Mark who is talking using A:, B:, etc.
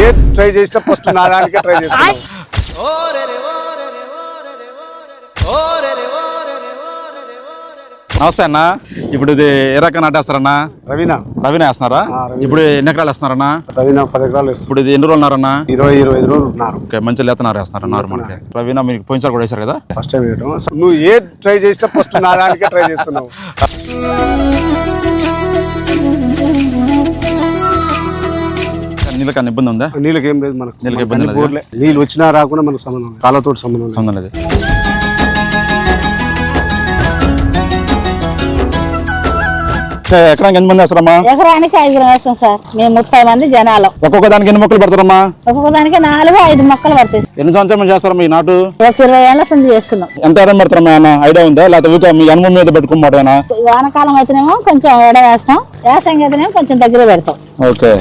A: ఏ try చేసినా first నా దానికే ట్రై చేస్తున్నావు.
B: నమస్తే అన్న. ఇప్పుడు ఇది ఏ రకం నాటేస్తారన్నా?
A: రవీనా
B: వేస్తున్నారా? ఇప్పుడు ఎన్ని ఎకరాలు వేస్తున్నారన్నా?
A: రవీనా 10 ఎకరాలు వేస్తుంది.
B: ఇప్పుడు ఇది ఎన్ని రోజులు ఉన్నారన్నా?
A: 20-25 రోజులు ఉన్నారు.
B: మంచి లేత నారు వేస్తున్నారు నార్మల్గా. రవీనా మీకు పోయినసారి కూడా వేశారు కదా?
A: ఫస్ట్ టైం వేయడం. నువ్వు ఏ ట్రై చేసినా ఫస్ట్ నా దానికే ట్రై చేస్తున్నావు.
B: నీళ్ళకి అన్న ఇబ్బంది ఉందా?
A: నీళ్ళకి ఏం లేదు మనకు.
B: నీళ్ళకి ఇబ్బంది లేదు.
A: బోర్లే. నీళ్ళు వచ్చినా రాకుండా మనకు సంబంధం లేదు. కాళ్ళతో సంబంధం
B: లేదు. ఎకరానికి ఎన్ని మంది వేస్తారమ్మా?
C: ఎకరానికి 5 వేస్తాం సార్. మేము 30 మంది జనాలు.
B: ఒక్కొక్క దానికి ఎన్ని మొక్కలు పెడతారమ్మా?
C: ఒక్కొక్క దానికి 4-5 మొక్కలు పడతాయి.
B: ఎన్ని సంవత్సరాలు చేస్తారమ్మా ఈ నాటు?
C: ఒక 20 ఏళ్ల నుంచి చేస్తున్నాం.
B: ఎంత ఎడం పెడతారమ్మా? ఏమన్నా ఐడియా ఉందా? లేకపోతే మీ అనుభవం మీద పెట్టుకోమాటేనా?
C: వానకాలం అయితేనేమో కొంచెం ఎడ వేస్తాం, వేసంగి అయితేనేమో కొంచెం దగ్గర పెడతాం.
B: ఓకే.